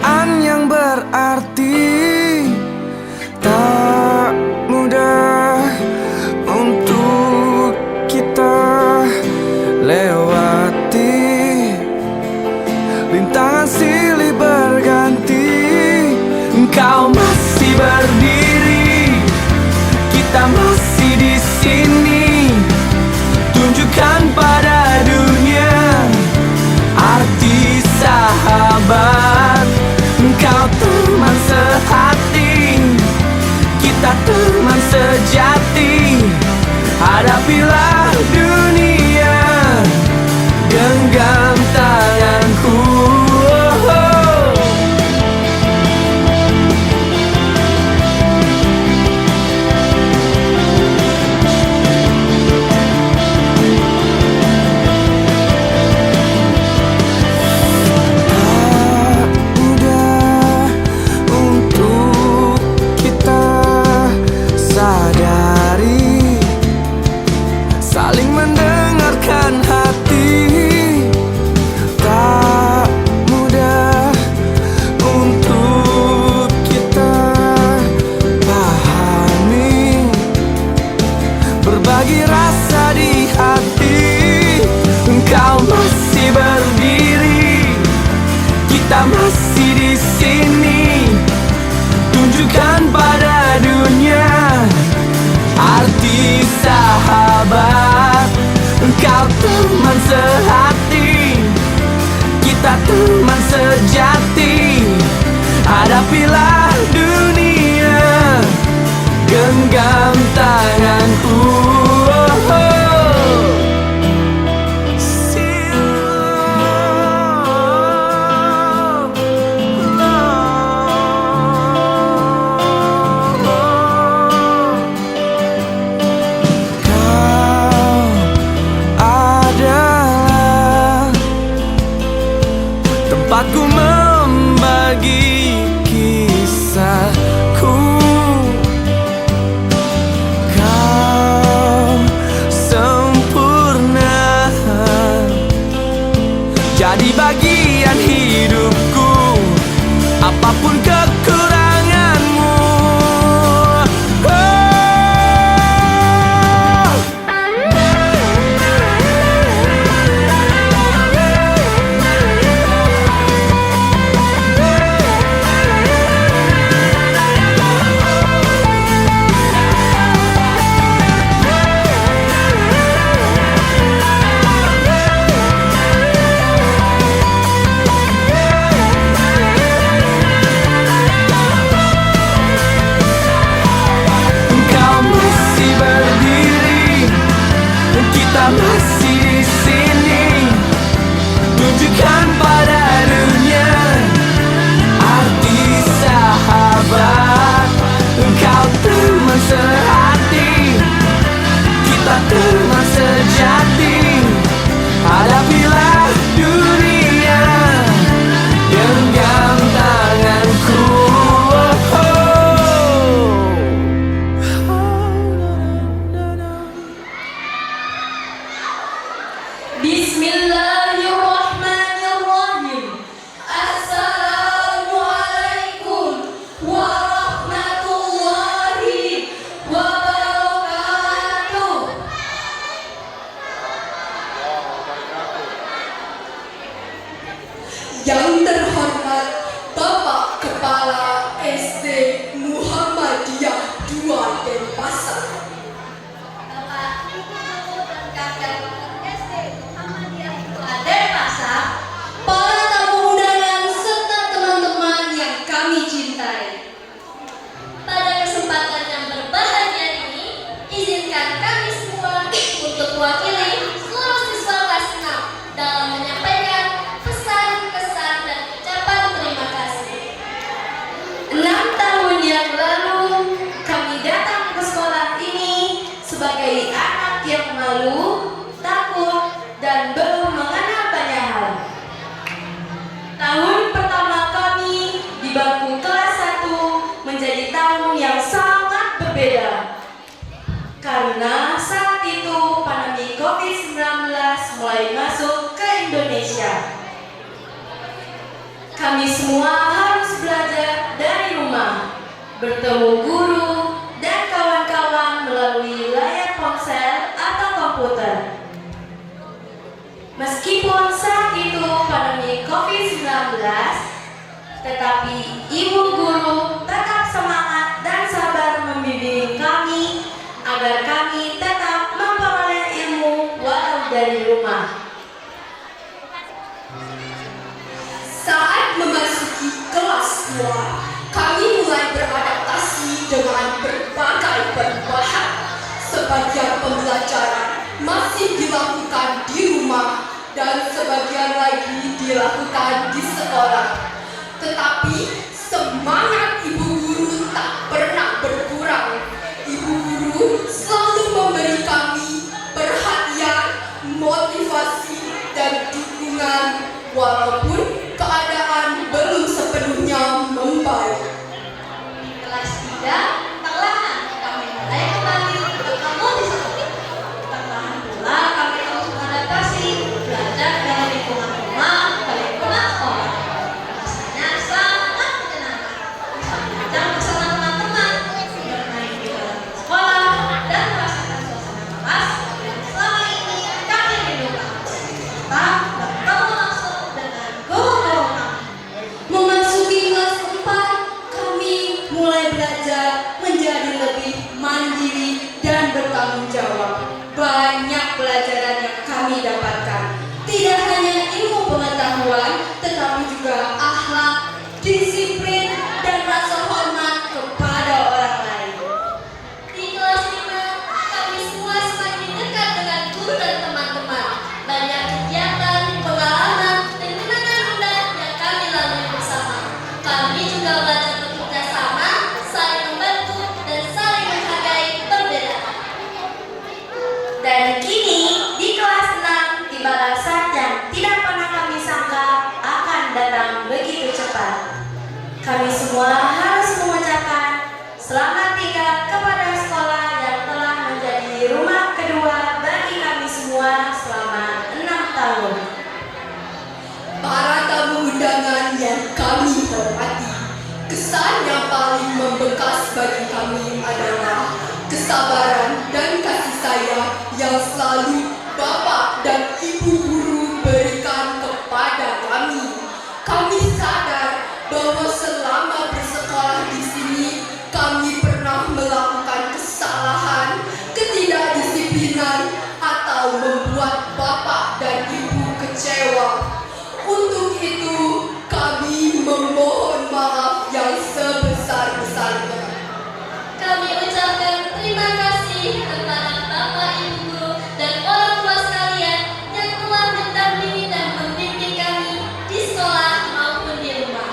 perasaan yang berarti. Tak mudah untuk kita lewati. Rintangan silih berganti. Engkau masih berdiri, kita masih di sini. Tunjukkan pada dunia arti sahabat. Engkau teman sehati, kita teman sejati. Hadapilah dunia, genggam tanganku. Saling mendengarkan hati. Tak mudah untuk kita pahami. Berbagi rasa di hati. Engkau masih berdiri, kita masih di sini. Tunjukkan pada dunia arti sahabat. Engkau teman sehati, kita teman sejati. Hadapilah dunia, genggam tanganku. Tempatku membagi kisahku. Kau sempurna, jadi bagian hidupku. Apapun kekuranganmu, kita masih di sini. Tunjukkan pada dunia arti sahabat. Engkau teman sehati, kita teman sejati. Hadapilah dunia, genggam tanganku. Bismillahirrahmanirrahim. Assalamualaikum warahmatullahi wabarakatuh. Yang terhormat Bapak Kepala SD Muhammadiyah 2 Denpasar, Bapak Ibu Guru dan kakak SD Muhammadiyah 2 Denpasar, para tamu undangan serta teman-teman yang kami cintai. pada kesempatan yang berbahagia ini, izinkan kami semua untuk mewakili seluruh siswa kelas 6 dalam menyampaikan pesan-kesan dan ucapan terima kasih. 6 tahun yang lalu kami datang ke sekolah ini sebagai anak yang malu, takut, dan belum mengenal banyak hal. Tahun pertama kami di bangku kelas 1 menjadi tahun yang sangat berbeda. Karena saat itu pandemi COVID-19 mulai masuk ke Indonesia. Kami semua harus bertemu guru dan kawan-kawan melalui layar ponsel atau komputer. Meskipun saat itu pandemi COVID-19, tetapi ibu guru tetap semangat dan sabar membimbing kami agar kami tetap memperoleh ilmu walau dari rumah. Saat memasuki kelas 2, kami mulai beradaptasi dengan berbagai perubahan. Sebagian pembelajaran masih dilakukan di rumah dan sebagian lagi dilakukan di sekolah. Tetapi semangat ibu guru tak pernah berkurang. Ibu guru selalu memberi kami perhatian, motivasi, dan dukungan walaupun keadaan belum sepenuhnya membaik. Kelas 3, perlahan kami mulai kembali bertemu di sekolah. Perlahan pula kami terus beradaptasi, belajar dari lingkungan rumah ke lingkungan sekolah. Rasanya sangat menyenangkan. Bisa belajar bersama teman-teman, bermain di dalam sekolah, dan merasakan suasana kelas yang selama ini kami rindukan. Serta bertemu langsung dengan guru-guru kami. Memasuki kelas 4, kami mulai belajar menjadi lebih mandiri dan bertanggung jawab. Banyak pelajaran yang kami dapatkan. Tidak hanya ilmu pengetahuan, tetapi juga akhlak, disiplin, dan rasa hormat kepada orang lain. Di kelas 5, kami semua semakin dekat dengan guru dan teman-teman. Banyak kegiatan, pengalaman, dan kenangan indah yang kami lalui bersama. Kami juga belajar bekerja sama, saling membantu, dan saling menghargai perbedaan. Dan kini di kelas 6 tibalah saat yang tidak pernah kami sangka akan datang begitu cepat. Kami semua harus mengucapkan selamat tinggal kepada sekolah yang telah menjadi rumah kedua bagi kami semua selama 6 tahun. Para tamu undangan yang kami hormati, kesan yang paling membekas bagi kami adalah kesabaran dan kasih sayang yang selalu Bapak dan Ibu guru berikan kepada kami. Kami sadar bahwa selama bersekolah di sini kami pernah melakukan kesalahan, ketidakdisiplinan, atau membuat Bapak dan Ibu kecewa. Untuk itu, kami memohon maaf yang sebesar-besarnya. Kami ucapkan terima kasih kepada Bapak, Ibu guru, dan orang tua sekalian yang telah mendampingi dan membimbing kami di sekolah maupun di rumah.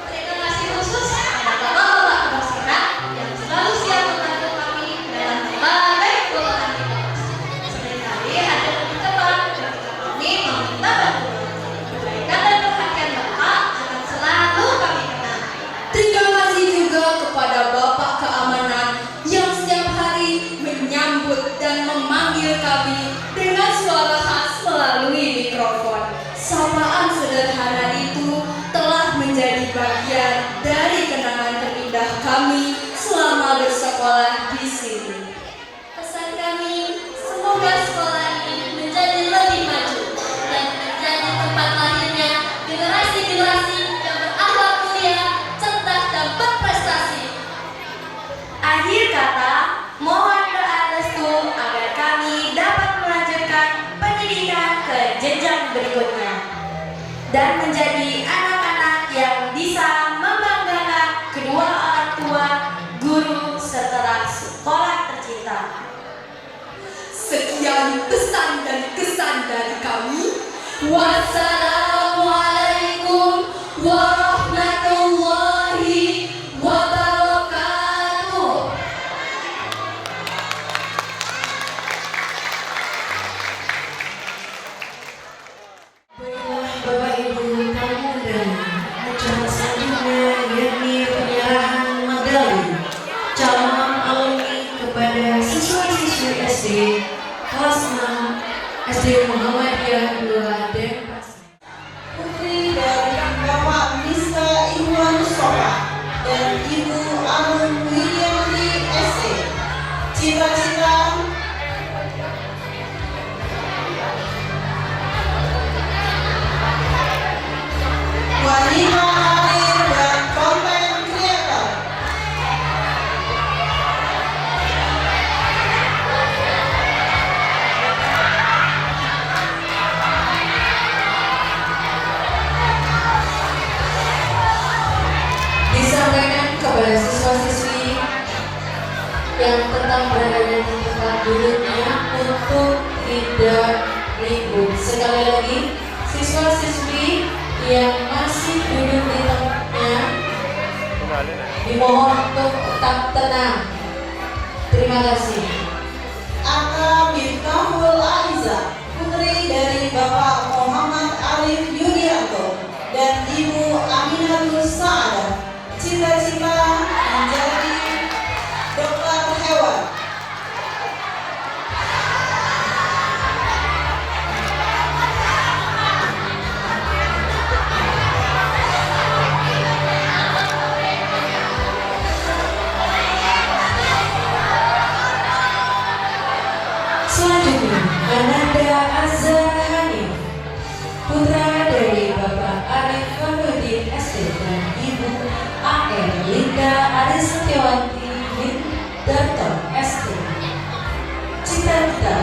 Terima kasih khusus kepada bapak-bapak bersekolah yang selalu siap membantu kami dalam berbagai golongan di kelas. Seringkali ada lebih cepat ketika kami meminta bantuan. Kebaikan dan perhatian Bapak akan selalu kami kenang. Terima kasih juga kepada Bapak Keamanan yang setiap hari menyambut dan memanggil kami dengan suara khas melalui mikrofon. Sapaan sederhana itu telah menjadi bagian dari kenangan terindah kami selama bersekolah di sini. Pesan kami, semoga sekolah ini menjadi lebih maju dan menjadi tempat lahirnya generasi-generasi yang berakhlak mulia, cerdas, dan berprestasi. Akhir kata, mohon doa restu agar kami dapat melanjutkan pendidikan ke jenjang berikutnya dan menjadi anak-anak yang bisa membanggakan kedua orang tua, guru, setelah sekolah tercinta. Sekian pesan dan kesan dari kami. Wassalamualaikum warahmatullahi wabarakatuh. Baiklah Bapak Ibu tamu undangan, acara selanjutnya yakni penyerahan medali calon alumni kepada siswa-siswi SD kelas 6 SD Muhammadiyah 2 Denpasar. Putri dari Bapak cita-cita, wanita karir dan konten kreator, Disampaikan kepada siswa-siswi yang tetap berada di tempat duduknya untuk tidak ribut. Sekali lagi, siswa-siswi yang masih duduk di tempatnya dimohon untuk tetap tenang. Terima kasih. Aka Miftahul Aiza, putri dari Bapak Muhammad Arif Yudianto dan Ibu Aminatus Sa'adah, cita-cita menjadi dokter hewan. Selanjutnya, Ananda Azhar Hanif, putra dari Bapak Arif Farudin SD dan Ibu A.R. Linda Arisetiawanti Darto SD. Cita-cita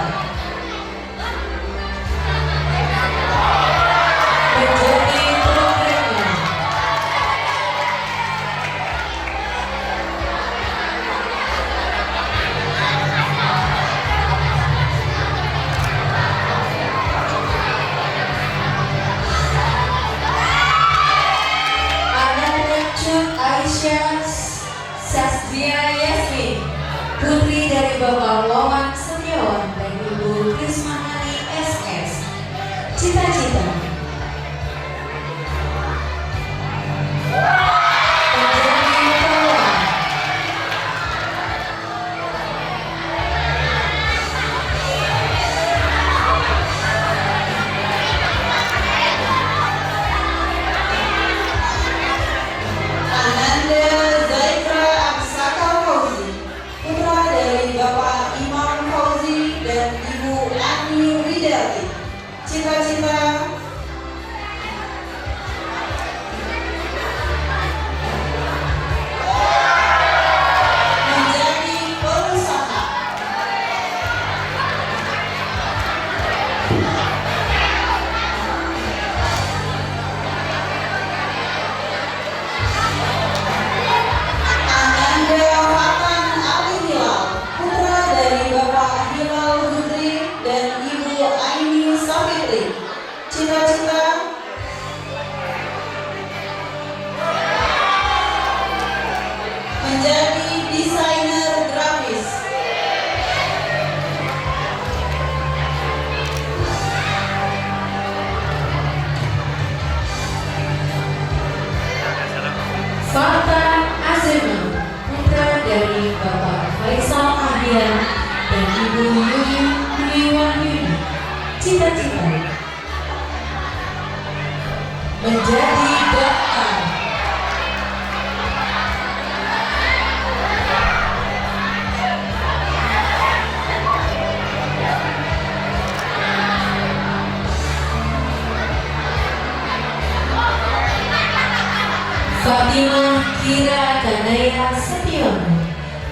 menjadi programmer. Ananda Cut Aisyah Sasdia Yasmin, putri dari Bapak Lawan Setiawan dan Ibu Krismahani SS. Cita-cita menjadi perawat. Ananda Zaitra Absaka Fauzi, putra dari Bapak Imam Fauzi dan Ibu Ani Widarti. Cita-cita menjadi pengusaha. Ananda Fatan Ali Hilal, putra dari Bapak Hilal Hudri dan Ibu Aini Safitri. Cita-cita menjadi desainer grafis. Fatan Azima, putra dari Bapak Faisal Ahdian dan Ibu Yuni Dwi Wahyuni. Cita-cita menjadi dokter. Fatimah Kira Kanaya Setiono,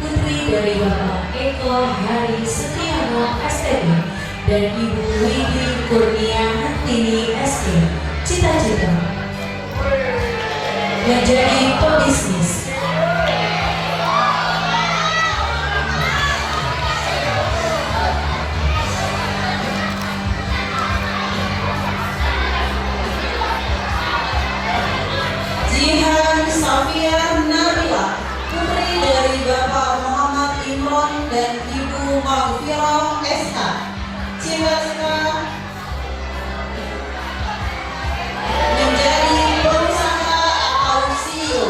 putri dari Bapak Eko Hari Setiono STB dan Ibu Widi Kurnia Hartini SD. Cita-cita menjadi pebisnis. Jihan Safia Nabila, putri dari Bapak Muhammad Imron dan Ibu Maghfirah SH. Cita-cita menjadi pengusaha atau CEO.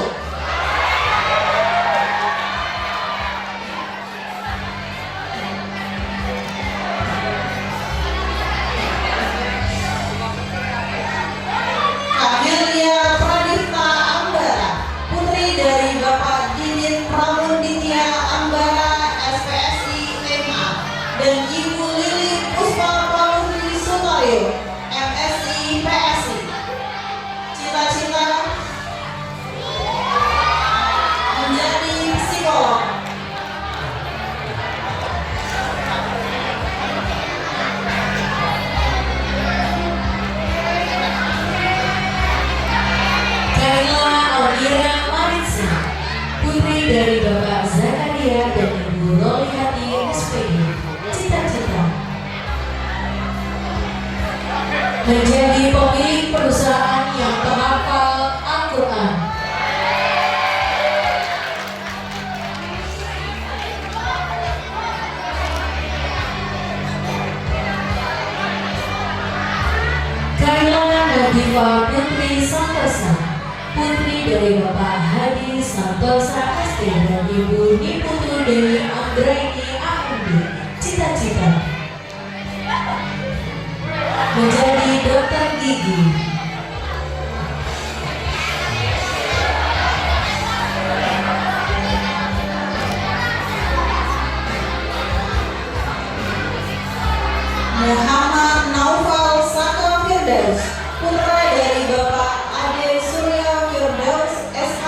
Amelia Pradipta Ambara, putri dari Bapak Didit Pramuditya Ambara SPSI dari Bapak Hadi Santosa ST dan Ibu Niputu Dewi Anggraini AMD, cita-cita menjadi dokter gigi. Muhammad Naufal Saka Firdaus, putra dari Bapak Ade Surya Firdaus SH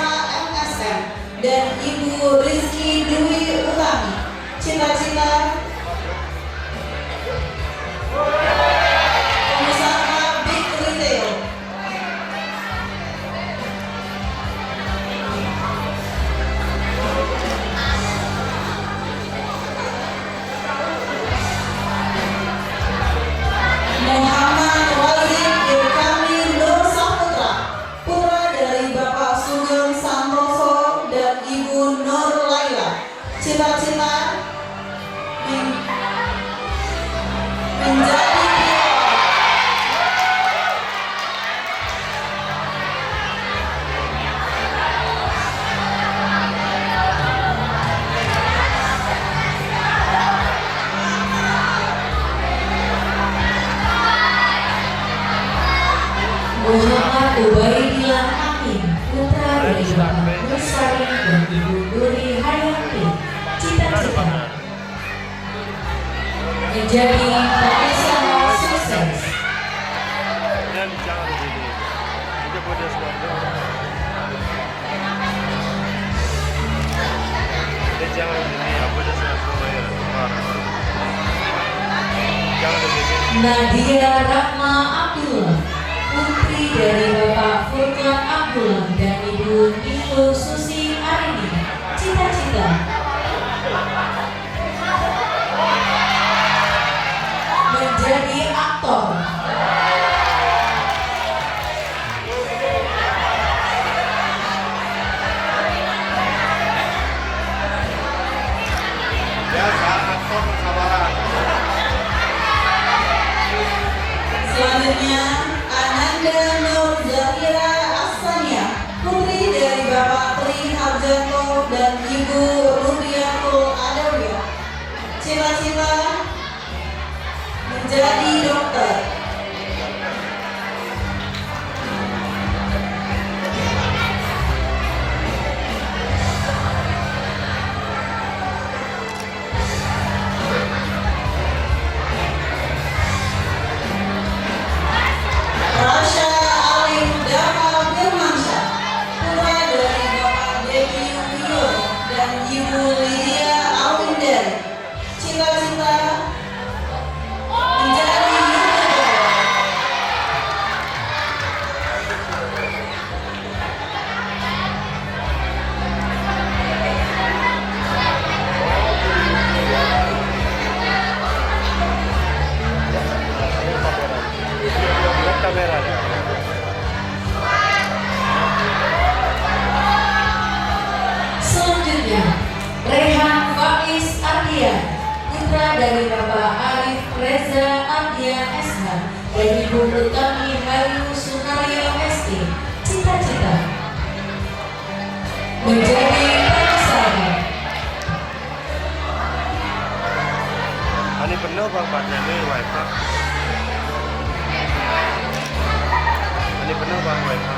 MSM dan Ibu Rizky Dwi Utami, cita-cita pengusaha Big Retail. Muhammad Wazir Irkami Nur Saputra, putra dari Bapak Sugeng Santoso dan Ibu Nur Laila, cita-cita menjadi Muhammad Ubaidillah Amin, putra dari Bapak Nusari dan Ibu Nuri Hayati, cita-cita menjadi pengusaha sukses. Dan jangan begini. Itu pada suatu. Dan jangan begini. Apa dah suatu bayar. Jangan begini. Nadia Rahma Abdullah, putri dari Bapak Furqan Abdullah dan Ibu Nilo Susi Arini, cita-cita menjadi aktor. Ya, aktor kesabaran. Selanjutnya Ananda Nur Zahira Asania, putri dari Bapak Tri Harjanto dan Ibu Rubiatul Adawiyah, cita-cita menjadi dokter. Rasha Alif Dama Firmansyah, putra dari Bapak Dewi Wiyo dan Ibu Lydia Alwindari, cita-cita menjadi YouTuber. Lihat kamera. Selanjutnya Rehan Faiz Ardian, putra dari Bapak Arif Reza Ardian SH dan Ibu Utami Hayu Sunario ST, cita-cita menjadi pengusaha. Ani penuh bapaknya ini wifi. Ani penuh bang wifi.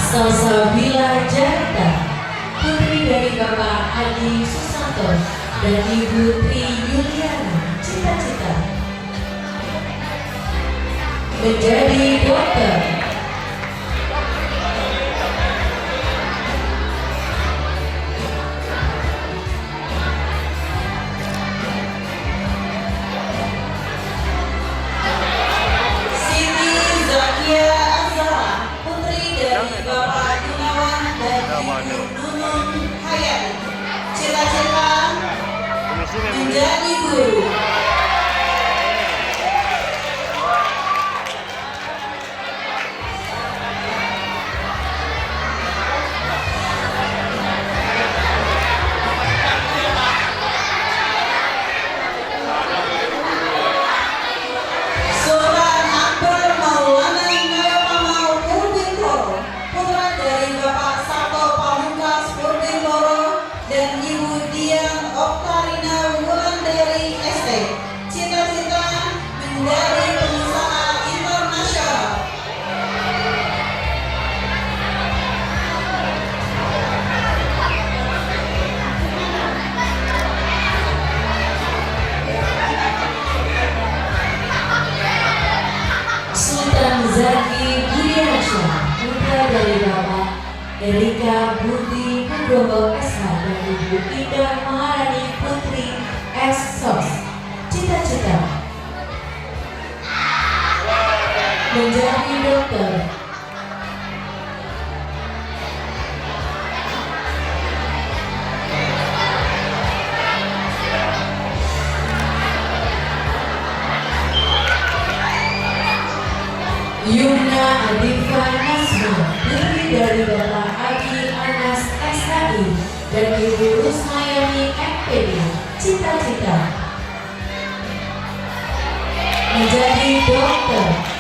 Salsabila Jarita, putri dari Bapak Adi Susanto dan Ibu Tri Yuliana, cita-cita menjadi dokter. Siti Zakia Azhara, putri dari Bapak Gunawan dan Ibu Nunun Hayati, cita-cita Komisi memang menjadi guru. Sultan Akbar Maulana Ngayopamal Purbintoro, Erika Budi Nugroho SH dan Ibu Ida Maharani Putri S.Sos. Cita-cita menjadi dokter. Yumna Adifa Nasma, putri dari Bapak Adi Anas SHI dan Ibu Rusmayani MPD. Cita-cita menjadi dokter.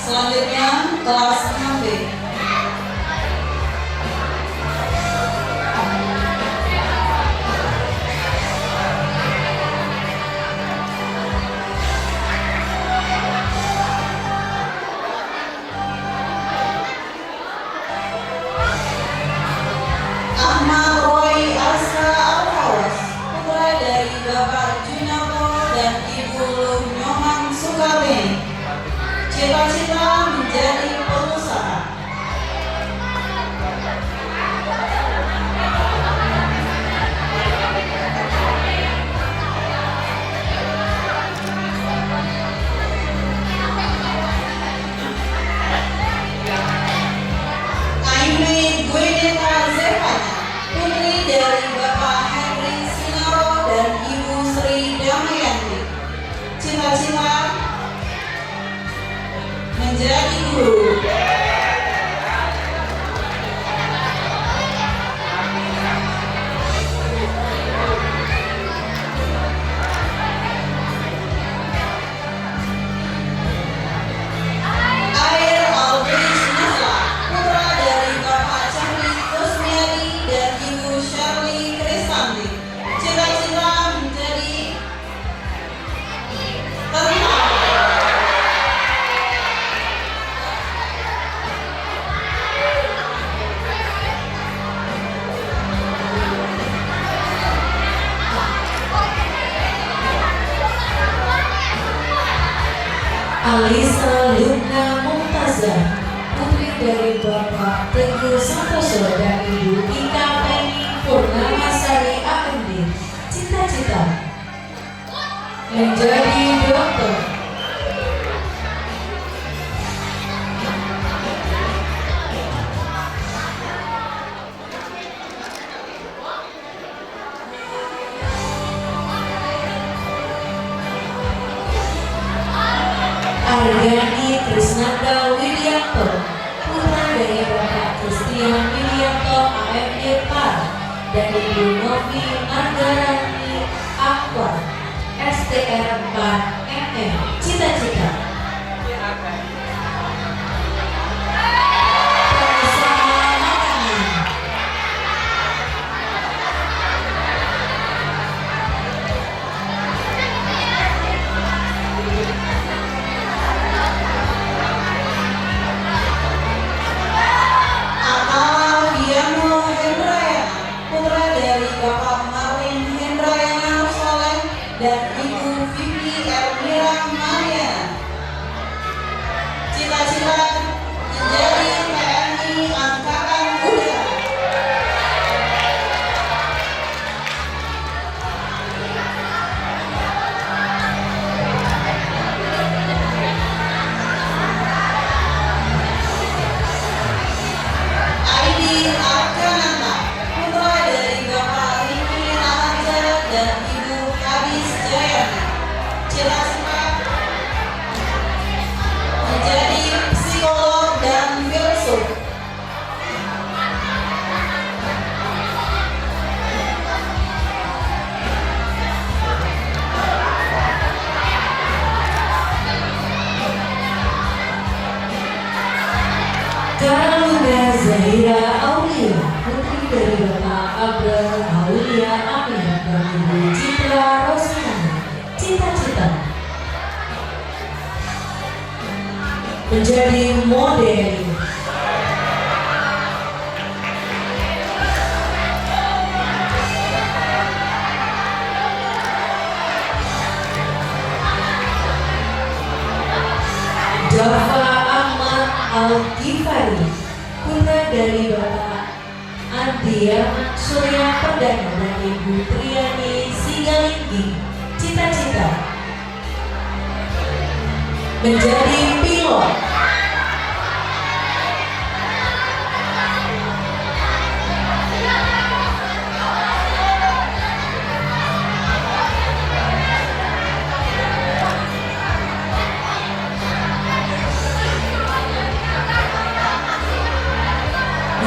Selanjutnya kelas 6B. Ahmad Roy Asa Alfawas, putra dari Bapak Junako dan Ibu Nyoman Sukarni. Cita-cita menjadi pengusaha. Aimee Gwyneta Zevanya, putri dari Bapak Henry Sinaro dan Ibu Sri Damayanti. Cita-cita menjadi guru. Air Aldris Nasla, putra dari Bapak Cahli Kusmiadi dan Ibu Shirley Kristanti. Cita-cita menjadi tentara. Alisa Lubna Mumtazah, putri dari Bapak Teguh Santoso dan Ibu Ika Penny Purnamasari AMD. Cita-cita menjadi dokter. Argani Krisnanda Widianto, putra dari Bapak Kristian Widianto AMD PAR dan Ibu Novi Margarani Aqua STR 4 MM. Cita-cita pengusaha makanan. Akala Diano Hendrayana, putra dari Bapak Marlin Hendrayana Soleh dan Ibu Vivi Elmira Mariana. dari Bapak Abel Aulia Amin dan Ibu Citra Rosmana. Cita-cita menjadi model. Java Ahmad Al-Ghifari, putra dari Bapak Andia Surya Perdana dan Ibu Triani Sigalinggi. Cita-cita menjadi pilot.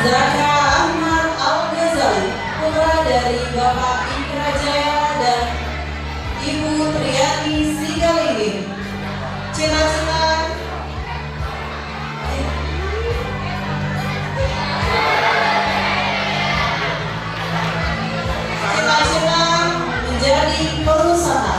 Zaka Ahmad Al-Ghazali, putra dari Bapak Indra Jaya dan Ibu Triani Sigalinggi. Cita-cita menjadi pengusaha.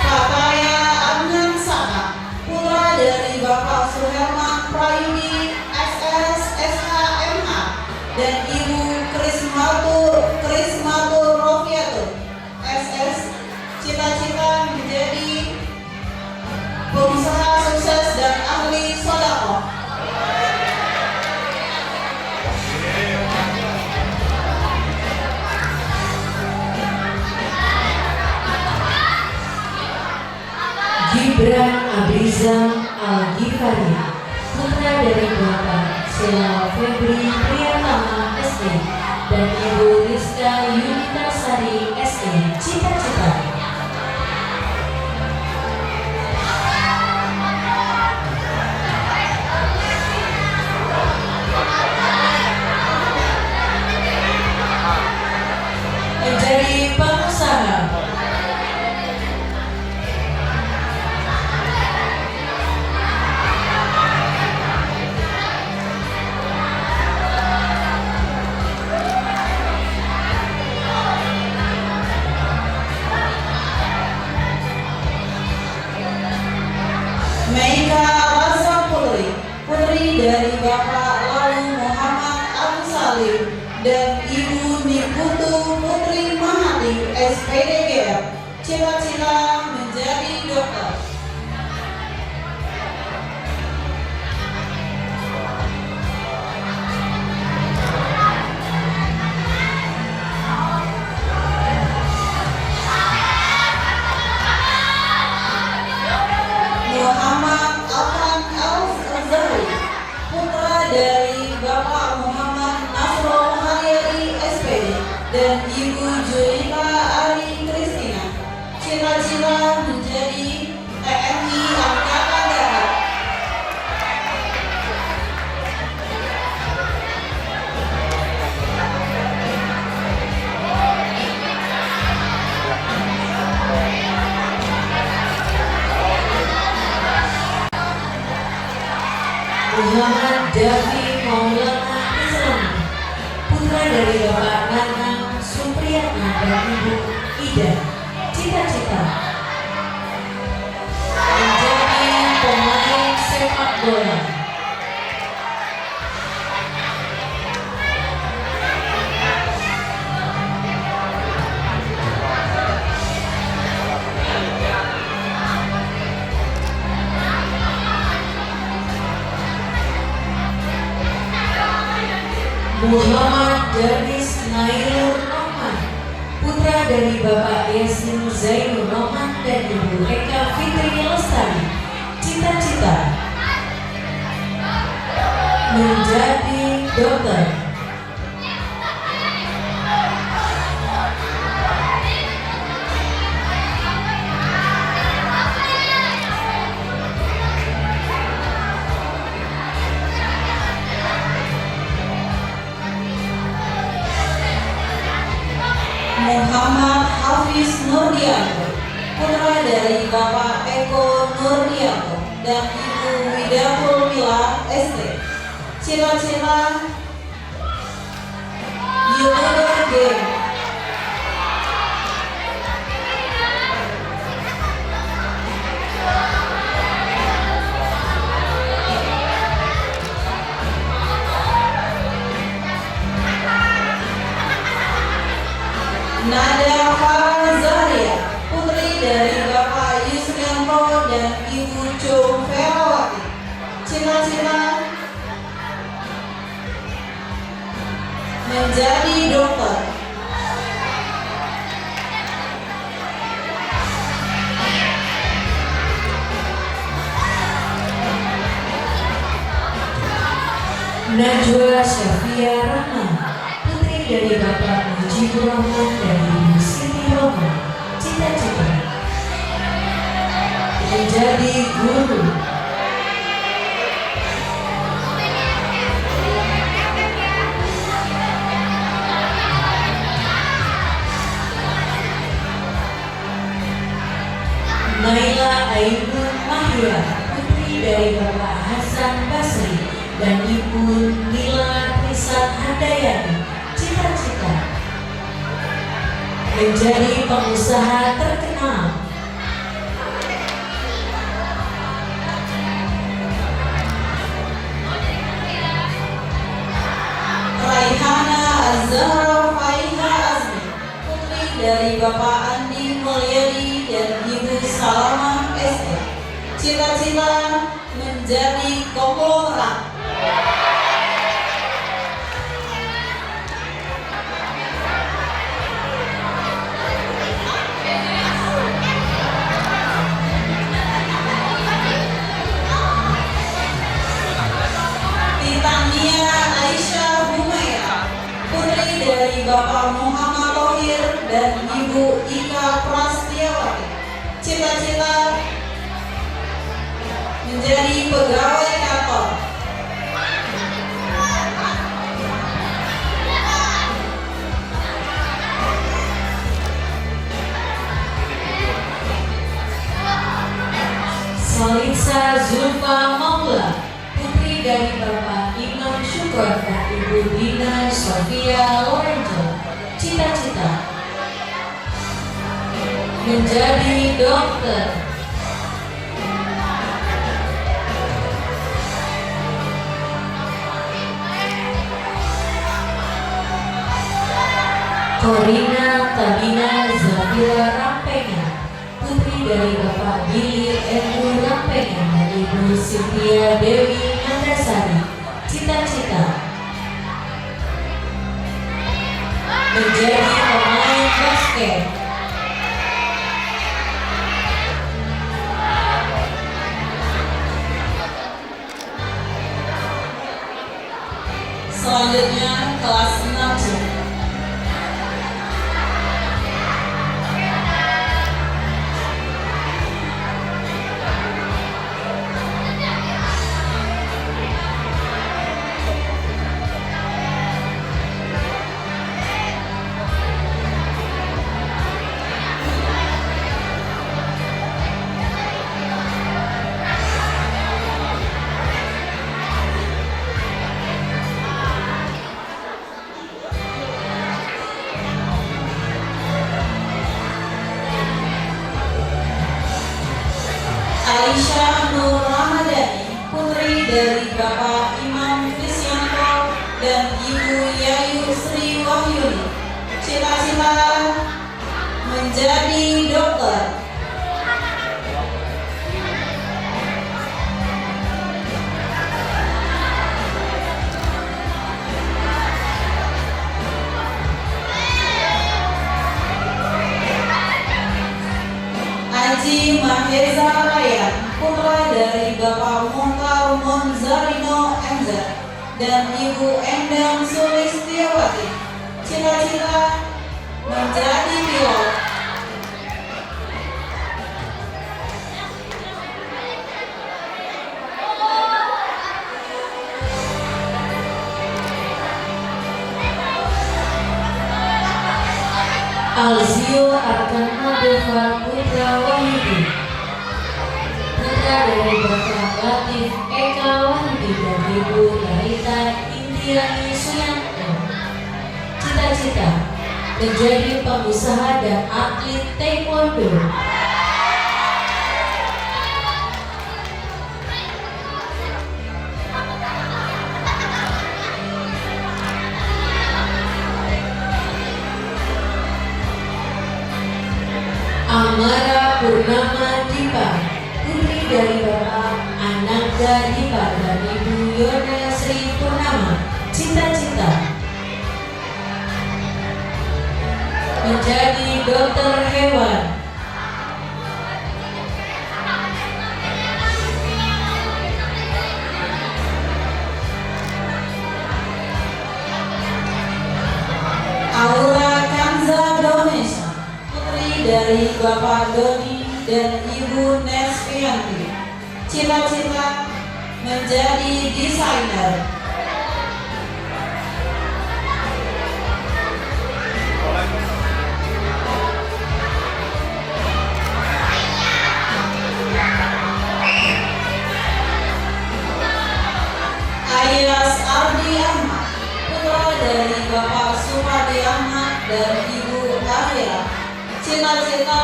Fataya Amnan Sana, putra dari Bapak Suherman Prayudi SS SHMH dan Ibu Krismatur Rofiatur SS. Cita-cita menjadi pengusaha sukses dan ahli sodako. Gibran Abrizal Al-Ghifari, putra dari Bapak Sela Febri Priyatama SD dan Ibu Rizka Yunitasari SD. Cita-cita menjadi pengusaha. Meika Rasa Putri, putri dari Bapak Lalu Muhammad Abu Salim dan Ibu Niputu Putri Mahati SPDGR. Cita-cita menjadi dokter. Muhammad Afan Al-Zahri, putra dari Bapak Muhammad Nasrul Haryadi SPD dan Ibu Julika Ari Kristina. Cita-cita menjadi TNI Angkatan Darat. Muhammad Davi Maulana Islam, putra dari Bapak Nanang Supriyatna dan Ibu Ida. Cita-cita menjadi pemain sepak bola. Muhammad Darwis Nailur Rahman, putra dari Bapak Yasin Zainur Rahman dan Ibu Eka Fitri Lestari. Cita-cita menjadi dokter. Muhammad Hafiz Nurdianto, putra dari Bapak Eko Nurdianto dan Ibu Widatul Mila SD. Cita-cita YouTuber game. Nada Farah Zahria, putri dari Bapak Yusrianto dan Ibu Jo Ferawati. Cita-cita menjadi dokter. Najwa Syafia Rahman, putri dari Bapak Mujibur Rahman dan Ibu Siti Rohman. Cita-cita menjadi guru. Naila Ainun Mahira, putri dari Bapak Hasan Basri dan Ibu Nila Trisat Handayani. Cita-cita menjadi pengusaha terkenal. Raihana Azhara Faiha Azmi, putri dari Bapak Andi Mulyadi dan Ibu Salamah SD. Cita-cita menjadi konglomerat. Titania Aisyah Humaira, putri dari Bapak Muhammad Thohir dan Ibu Ika Prastiawati. Cita-cita menjadi pegawai kantor. Salisa Zulfa Maula, putri dari Bapak Imam Syukur dan Ibu Dina Sofia Lorenzo. Cita-cita menjadi dokter. Korina Tabina Zabila Rampenga, putri dari Bapak Billy Andrew Rampenga dan Ibu Cynthia Dewi Nandasari. Cita-cita menjadi pemain basket. Selanjutnya kelas 6. Aisyah Nur Ramadhani, putri dari Bapak Imam Krisyanto dan Ibu Yayu Sri Wahyuni. Cita-cita menjadi dokter. Aji Maheza Raya, putra dari Bapak Muhtar Monzarino MZ dan Ibu Endang Sulistiawati. Cita-cita menjadi pilot. Alzio Arkana Deva Putra Wahyudi, putra dari Bapak Latif Eka Wahyudi dan Ibu Larita Indiani Suyanto. Cita-cita menjadi pengusaha dan atlet taekwondo. Amara Purnama Dipa, putri dari Bapak Ananda Dipa dan Ibu Yona Sri Purnama. Cita-cita menjadi dokter hewan. Aura Kanza Domesa, putri dari Bapak Doni dan Ibu Nesvianti. Cita-cita menjadi desainer. Ayas Ardi Ahmad, putra dari Bapak Supadi Ahmad dan Ibu Ahira. Cita-cita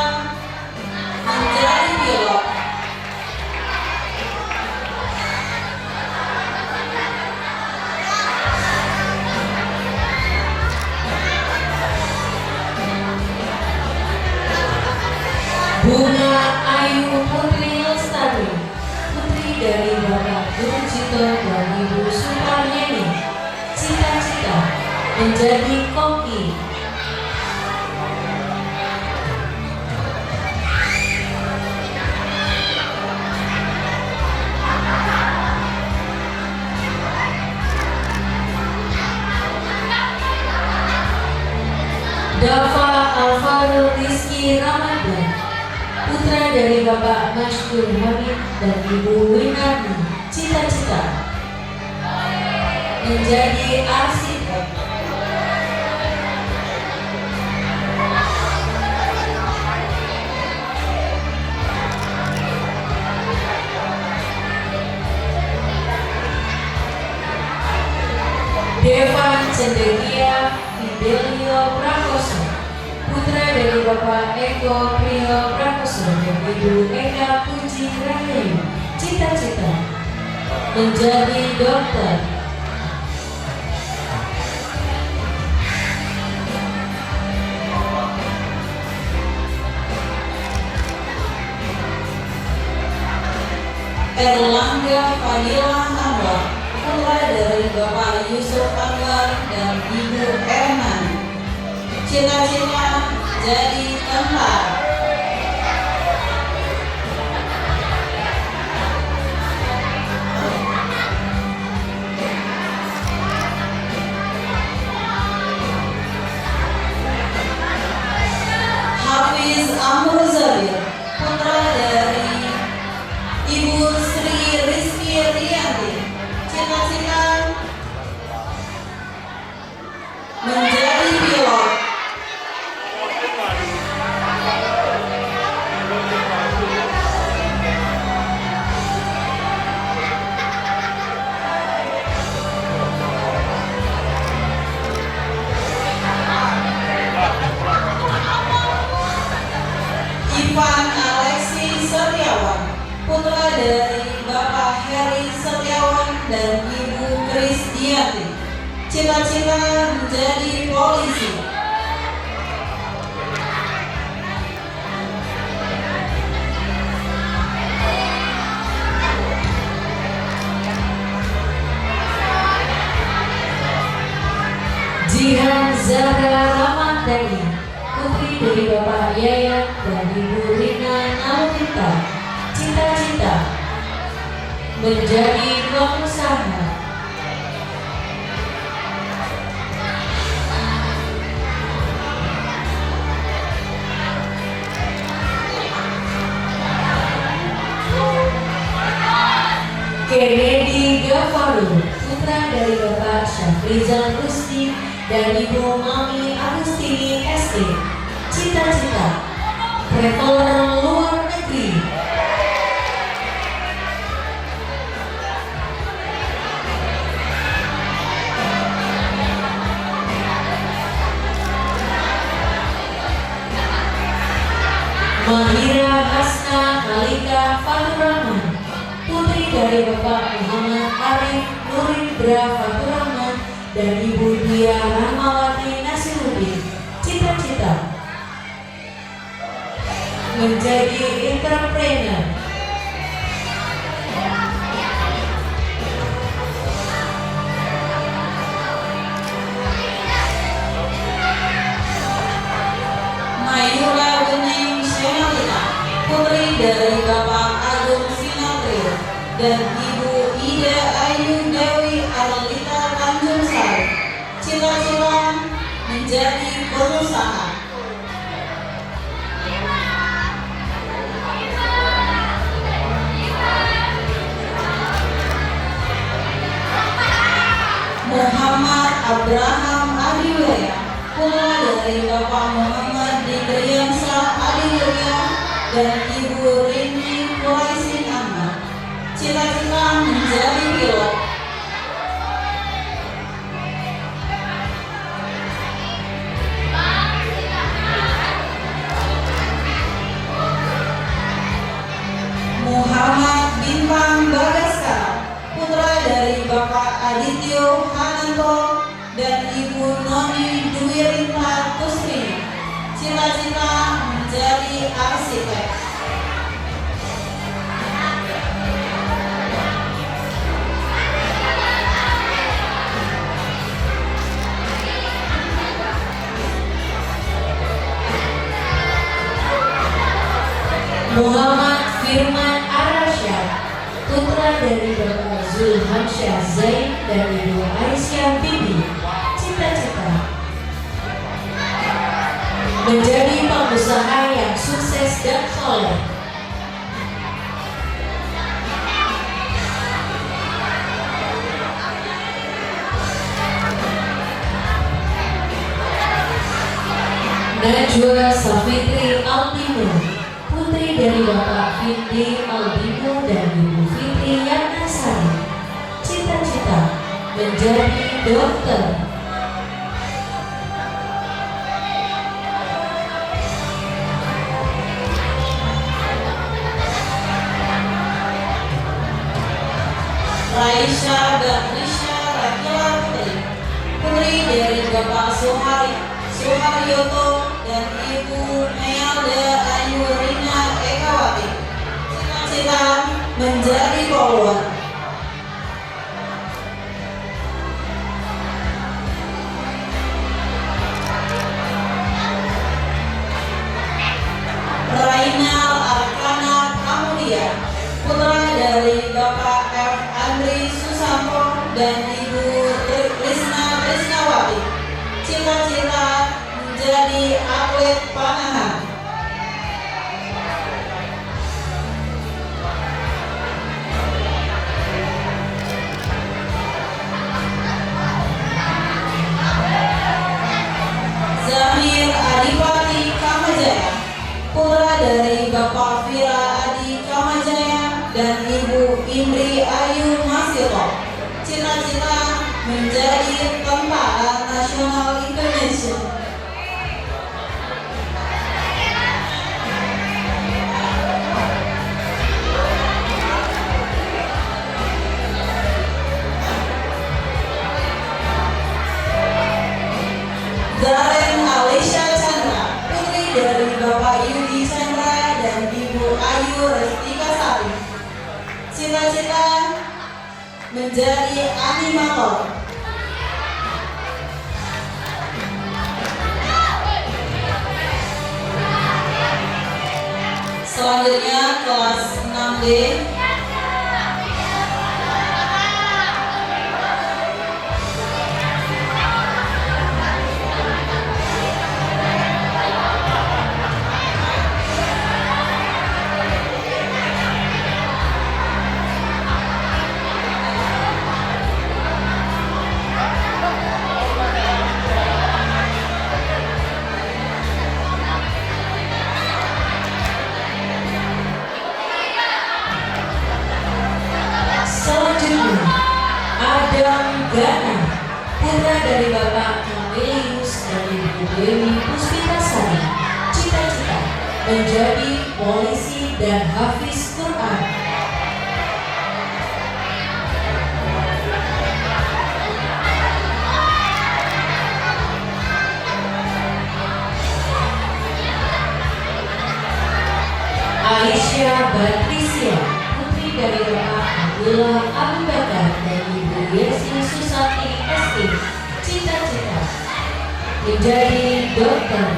menjadi pilot. Bunga Ayu Putri Lestari, putri dari Bapak Durjito dan Ibu Suparneni. Cita-cita menjadi koki. Dava Alvaro Rizky Ramadan, putra dari Bapak Maskur Hamid dan Ibu Winardi. Cita-cita menjadi arsitek. Devan Cendekia Fidelio Prakoso, putra dari Bapak Eko Priyo Prakoso dan Ibu Eka Puji Rahayu. Cita-cita menjadi dokter. Erlangga Fadila Anwar, putra dari Bapak Yusuf Anwar dan Ibu Erman. Cita-cita jadi tentara. Hafiz Amr Zabir, putra dari Ibu Sri Rizky Rianti. Cita-cita menjadi pilot. Ivan Alexi Setiawan, putra dari Bapak Heri Setiawan dan Ibu Krisdianti. Cita-cita menjadi polisi. Jihan Zahra Ramadhani, putri dari Bapak Yayat dan Ibu Rina Nalita. Cita-cita menjadi pengusaha. Kennedy Gavaru, putra dari Bapak Syafrizal Rusdi dan Ibu Mami Agustini ST. cita-cita, traveler luar negeri. Mahira Hasna Halika Faturahman, putri dari Bapak Muhammad Arif Nurindra Faturahman dan Ibu Dia Rahmawati Nasiruddin. Cita-cita menjadi entrepreneur. Mayura Bening Shenalina, putri dari Bapak Agung Sinatrio dan Ibu Ida Ayu Dewi Arlita Tanjung Sari. Cita-cita menjadi pengusaha. Muhammad Abraham Adiwaya, putra dari Bapak Muhammad Digriyansa Adiwaya dan Ibu Rini Quraisin Ahmad. Cita-cita menjadi pilot. Muhammad Bintang Bagaskara, putra dari Bapak Adityo Hananto dan Ibu Noni Dwi Rinta Kusrini. Cita-cita menjadi arsitek. Muhammad Firman Arasyad, putra dari Bapak Zulhamsyah Zain dan Ibu Aisyah Bibi. Cita-cita menjadi pengusaha yang sukses dan soleh. Najwa Safitri Albino, putri dari Bapak Fitri Albino dan Ibu Fitri Yanasari. Cita-cita menjadi dokter. Raisya Gakrisha Rakyawati, putri dari Bapak Suharyoto dan Ibu Melda Ayu Rina Ekawati. Cita-cita menjadi polwan. Rainal Arkana Pramudia, putra dari Bapak F. Andri Susampo dan Ibu Krisnawati. Cita-cita menjadi atlet panahan. Zamir Adipati Kamajaya, putra dari Bapak Vira Adi Kamajaya dan Ibu Indri Ayu Masito. Cita-cita menjadi Tentara Nasional Indonesia. Zaren Alisha Chandra, putri dari Bapak Yudi Chandra dan Ibu Ayu Restika Sari. Cita-cita menjadi animator. Selanjutnya kelas 6D. Dewi Puspitasari, cita-cita menjadi polisi dan hafiz Quran. Aisyah Patricia, putri dari Bapak Abdullah Abu Bakar dan Ibu Yesi Susati Esti, cita-cita menjadi dokter.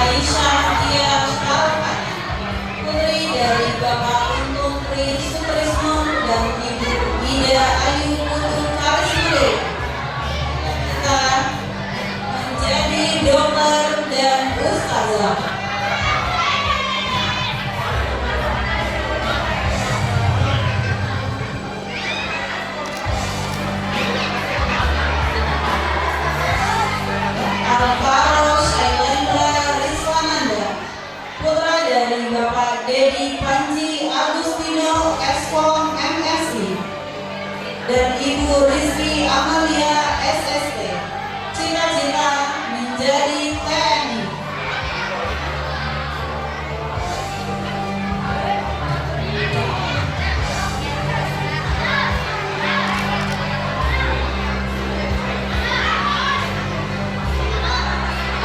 Aisyah Dia Shalfan, putri dari Bapak Untung Tri Sutrisno dan Ibu Ida Ayu Putu Karismule, kita menjadi dokter dan ustazah. Alvaro Shailendra Rizwananda, putra dari Bapak Dedi Panji Agustino Eskom MSI dan Ibu Rizky Amalia SST, cita-cita menjadi TNI.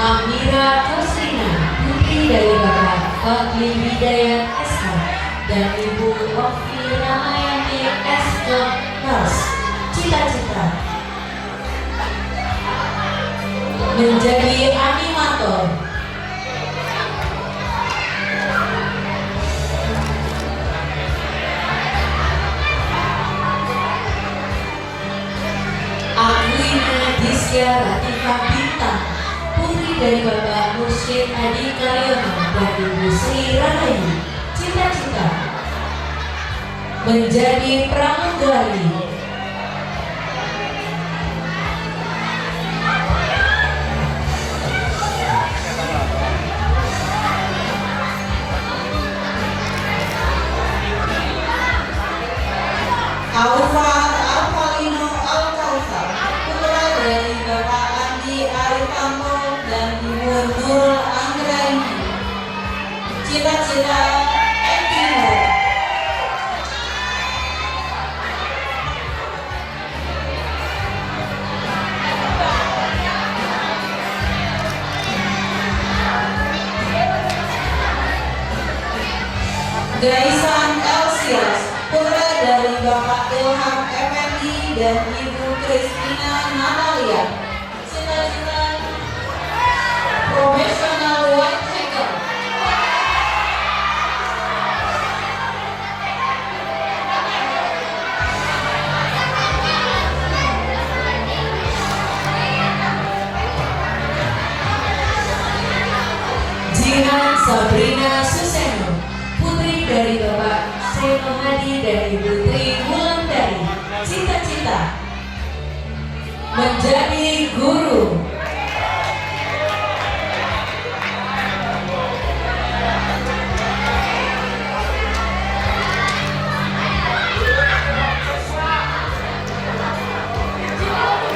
Amira Kusrina, putri dari Bapak Fadli Hidayat SH dan Ibu Ovi Ramayani SK Ras, cita-cita menjadi animator. Akwina Disya Latifah Bintang, putri dari Bapak Mursyid Adi Karyono dan Ibu Sri Rahayu, cita-cita menjadi pramugari. Alvar Alvalino Alkausar, putra dari Bapak Andi Arifanto dan Ibu Nurul Anggraini, cita-cita engineer. Gaisan Elsias, putra dari Bapak Ilham Effendi dan Ibu Kristina Natalia, cita-cita profesional white hacker. Jihan Sabrina Suseno, putri dari Bapak Seno Hadi dan Ibu Tri Wulandari, cita-cita menjadi guru.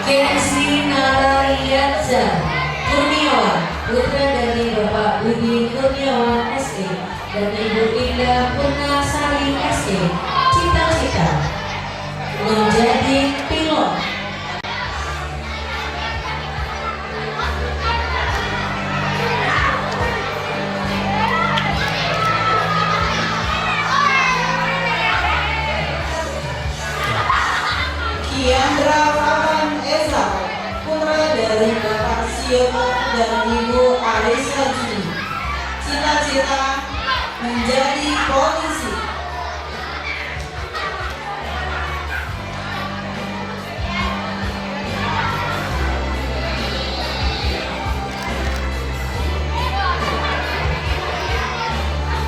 Kenzi Narayatza Kurniawan, putra dari Bapak Budi Kurniawan SE dan Ibu Indah Purnasari SE, cita-cita menjadi pilot. Kiandra Fahan Eza, putra dari Bapak Siono dan Ibu Arisa Juni, cita-cita menjadi polisi.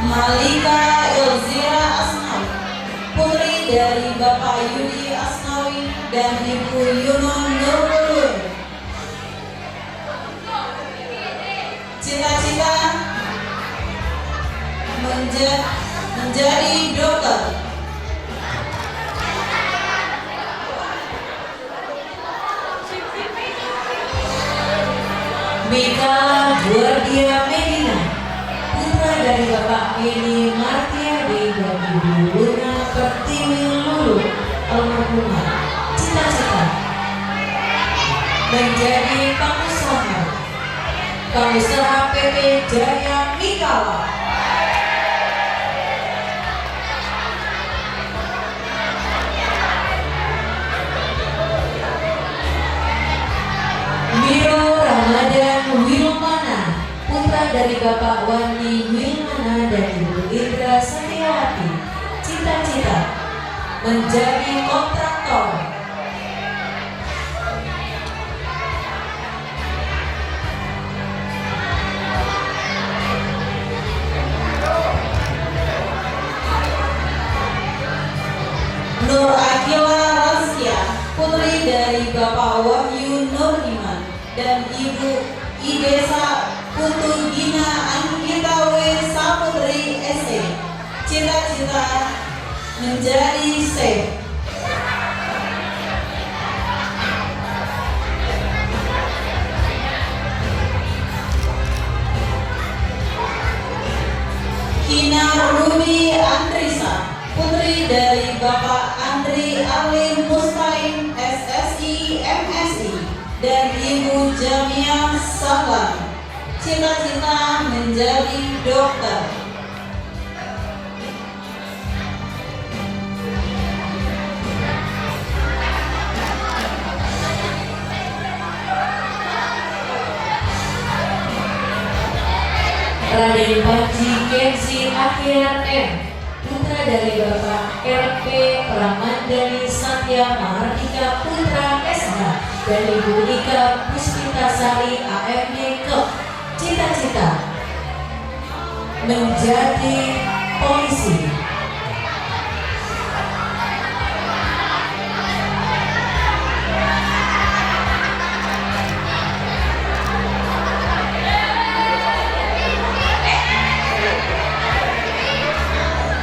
Malika Elzira Asnawi, putri dari Bapak Yudi Asnawi dan Ibu Yunon Nurul, cita-cita menjadi dokter. Mika Guardia Medina, putra dari Bapak Eni Martiadi dan Ibu Luna Pertiwi Lulu almarhumah, cita-cita menjadi pengusaha PT Jaya Mikala. Miro Ramadan Wilmana, putra dari Bapak Wandi Wilmana dan Ibu Indra Setiawati, cita-cita menjadi kontraktor. Nur Akila Rasya, putri dari Bapak Wahyu Nur Iman dan Ibu Idesa Putu Gina Anggita W. Saputri S.E. Cita-cita menjadi chef. Kina Ruby Andrisa, putri dari Bapak Andri Alim Mustain SSI MSI dan Ibu Jamia Sahlan, cita-cita menjadi dokter. Raden Panji Kenzi Akhirat M, putra dari Bapak RP Pramandani Satya Mahardika Putra SH dan Ibu Ika Puspitasari AMD Kep, cita-cita menjadi polisi.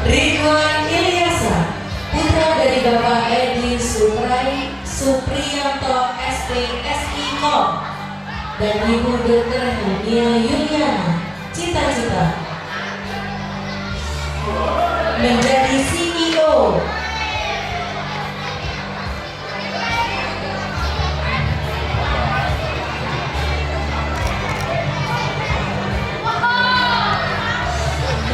Ridwan Ilyasa, putra dari Bapak Edi Supriyanto SPSI Kom dan Ibu Dr. Hania Yuliana, cita-cita menjadi CEO.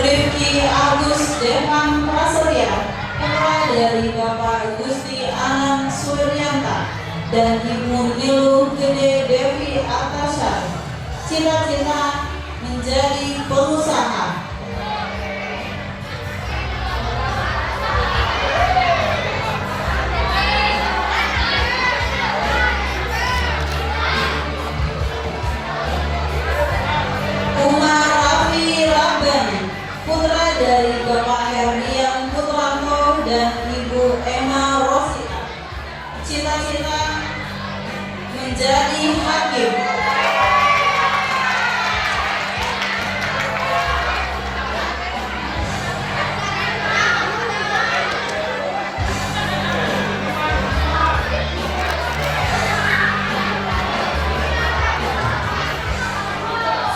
Rifki Agus Devan Prasetya, putra dari Bapak Gusti Anang Suryanta dan Ibu Nilu Gede Devi Atasari, cita-cita menjadi pengusaha. Umar Rafi Rabbani, putra dari Bapak Herdian Putranto dan Ibu Emma Rosita, cita-cita menjadi hakim.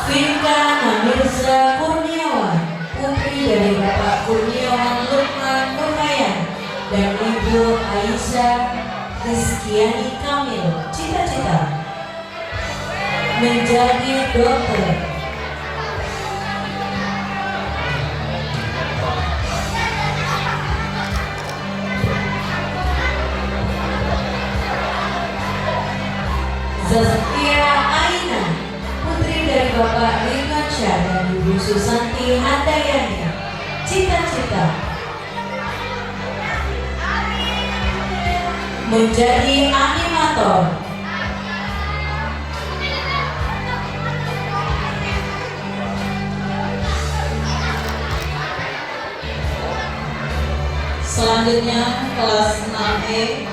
Vinka Namirza Kurniawan, putri dari Bapak Kurniawan Lukman Nurhayan dan Ibu Aisyah Rizkiani Kamil, cita-cita menjadi dokter. Zaskia Aina, putri dari Bapak Ridwan Syah dan Ibu Susanti Handayani, cita-cita menjadi animator. Selanjutnya kelas 6E,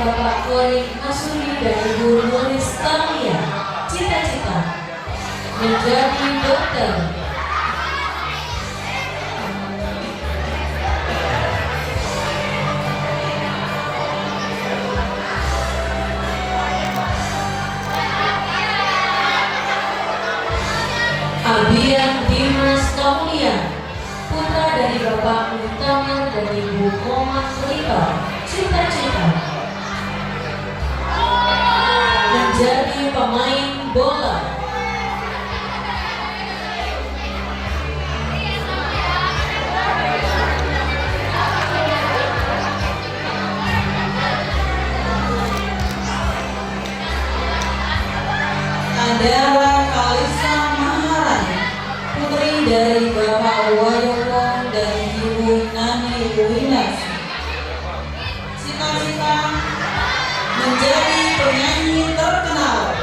Bapak Korin Masuri dan Ibu Nuris Tania, cita-cita menjadi dokter. Abian Dimas Tomlian, putra dari Bapak Mutamer dan Ibu Komang Lipa, cita-cita menjadi pemain bola. Andara Kalisa Maharani, putri dari Bapak Wayono dan Ibu Nani Winarsi. Cita-cita menjadi penyanyi terkenal.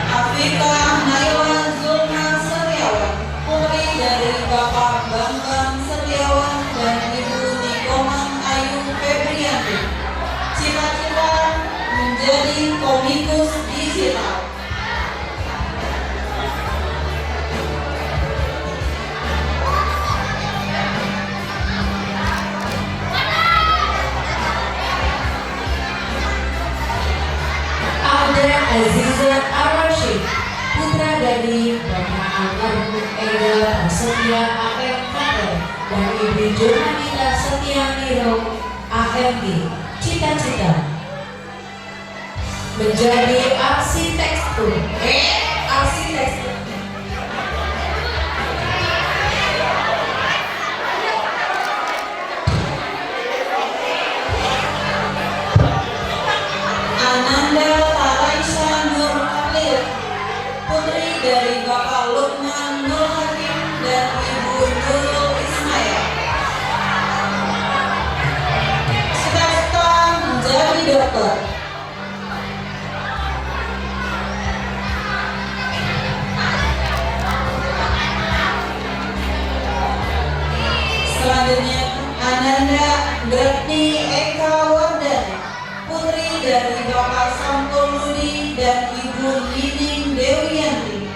Afika Naila Zulma Setiawan, putri dari Bapak Bambang Setiawan dan Ibu Nikoman Ayu Febrianti. Cita-cita menjadi komikus digital. Ada Aziza Arashi, putra dari Bapak Almarhum Eda Prasetya AMKT dan Ibu Johanita Setianiro AMD. Cita-cita menjadi arsitektur. Arsitektur. Ananda Taraisa Nur Khalil, putri dari Bapak Lukman Nur Hakim dan Ibu Nurul Ismail. Cita-cita menjadi dokter. Selanjutnya Ananda Gretni Eka Wardani, putri dari Bapak Santoludi dan Ibu Nining Dewiyanti.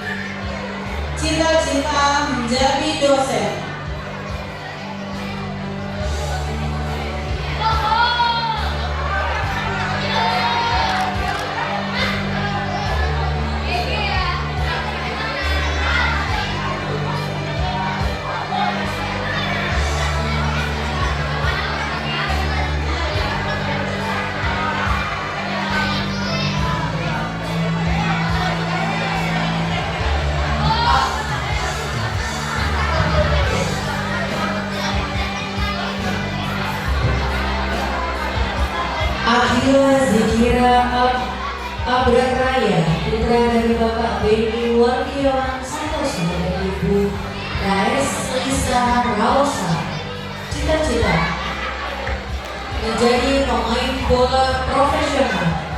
Cita-cita menjadi dosen. Akhila Zikira Abrakraya, putra dari Bapak Beni Wardiawan Santoso dan Ibu Raes Lisa Rausa. Cita-cita menjadi pemain bola profesional.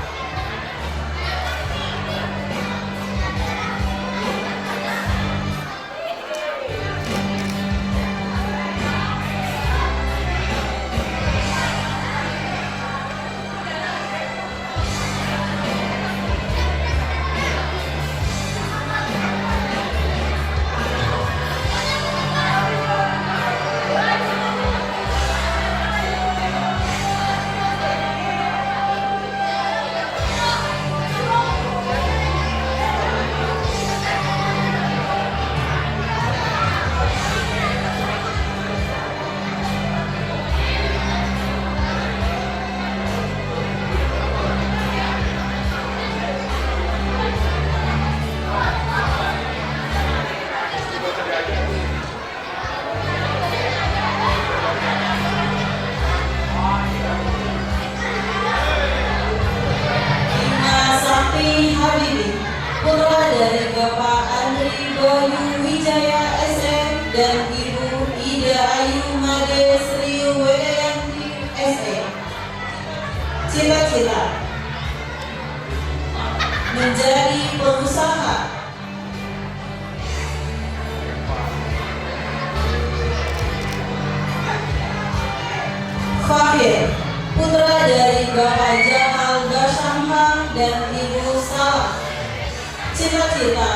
menjadi pengusaha. Fahir, putra dari Bapak Jamal Gasyamhan dan Ibu Salah, cita-cita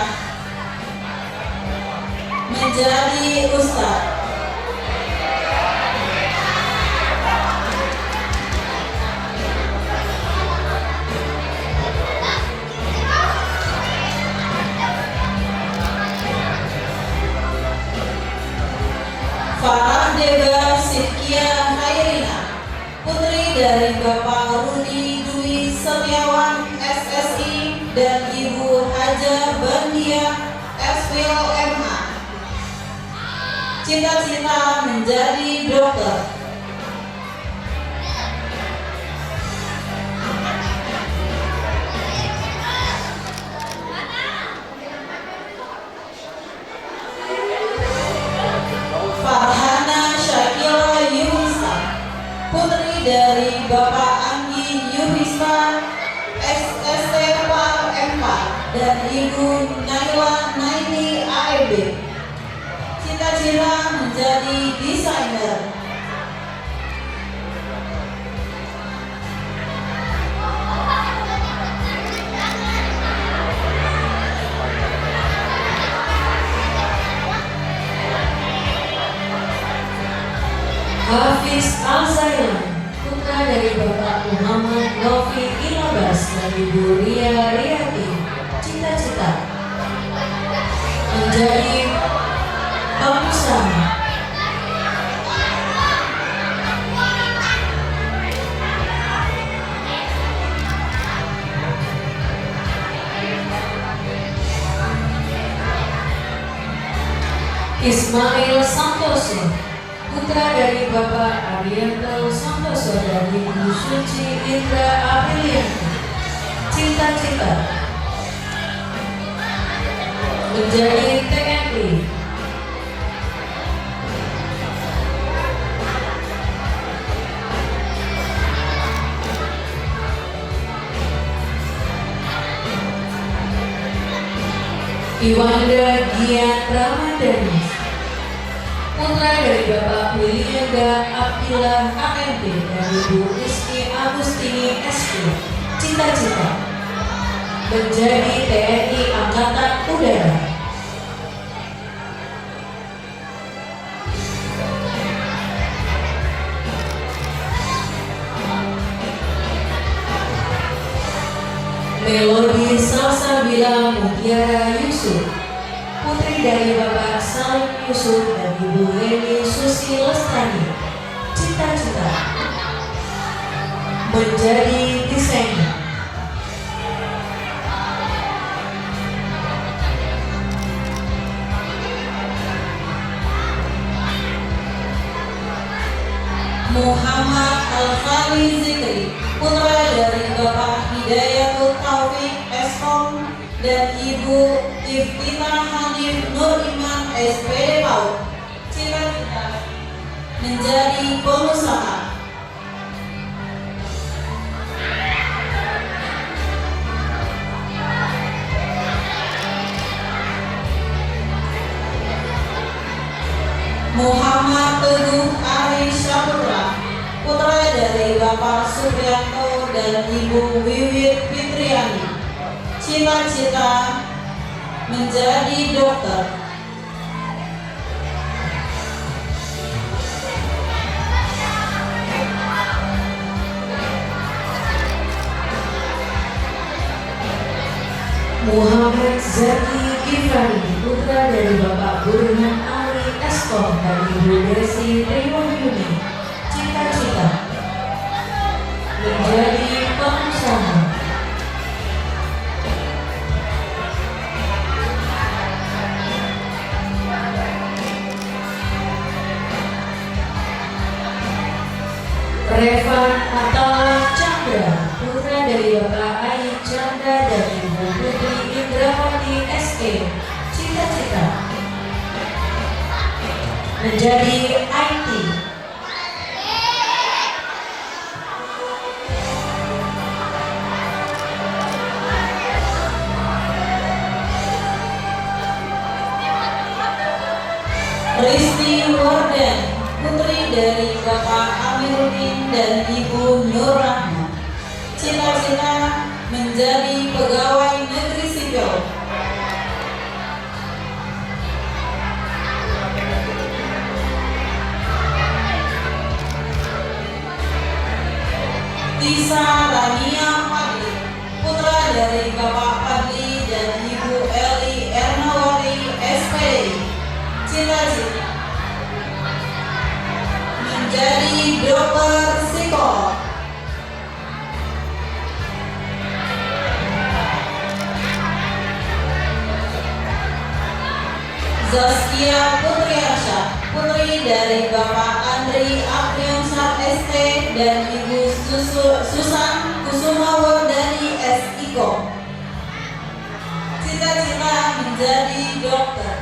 menjadi ustadz. Farah Deba Sitkia Khairina, putri dari Bapak Rudi Dwi Setiawan SSI dan Ibu Haja Bandia SPO MH, cita-cita menjadi dokter. Farhana Syakila Yuhisa, putri dari Bapak Anggi Yuhisa SST Par M4 dan Ibu Naila Naini AEB, cita-cita menjadi desainer. Hafiz Al-Zailan, putra dari Bapak Muhammad Novi Ilabas dan Ibu Ria Riyati, cita-cita menjadi pengusaha. Ismail Santoso, putra dari Bapak Arianto Santoso dan Ibu Suci Indra Aprilianti, cita-cita menjadi TNI. Iwanda Gian Ramadhani, putra dari Bapak Wilianda Abdillah AMD dan Ibu Rizky Agustini SK, cita-cita menjadi TNI Angkatan Udara. Melodi Salsabila Mutiara Yusuf, putri dari Bapak Salim Yusuf dan Ibu Leni Susi Lestari, cita-cita menjadi desainer. Muhammad Al-Fali Zikri, putra dari Bapak Hidayatul Taufik Eskom dan Ibu Iftitah Hanif Nur Iman SPD PAUD, cita-cita menjadi pengusaha. Muhammad Teguh Ari Syaputra, putra dari Bapak Supriyanto dan Ibu Wiwit Fitriani, cita-cita menjadi dokter. Muhammad Zaki Gifari, putra dari Bapak Burhan Ali Eskom dan Ibu Desi Triwahyuni, cita-cita menjadi pengusaha. Revan Atala Chandra, putra dari Bapak Ai Chandra dan Ibu Putri Indrawati SK, cita-cita menjadi IT. Risti Warden, putri dari Bapak Amiruddin dan Ibu Nur Rahma. Cita-cita menjadi pegawai negeri sipil. Tisa Rania Fadli, putra dari Bapak Fadli dan Ibu Eli Ernawati SPI. Cita-cita menjadi dokter psikolog. Zaskia Putri Arsyad, putri dari Bapak Andri Apriansar ST dan Ibu Susan Kusumawardani SIKO. Cita-cita menjadi dokter.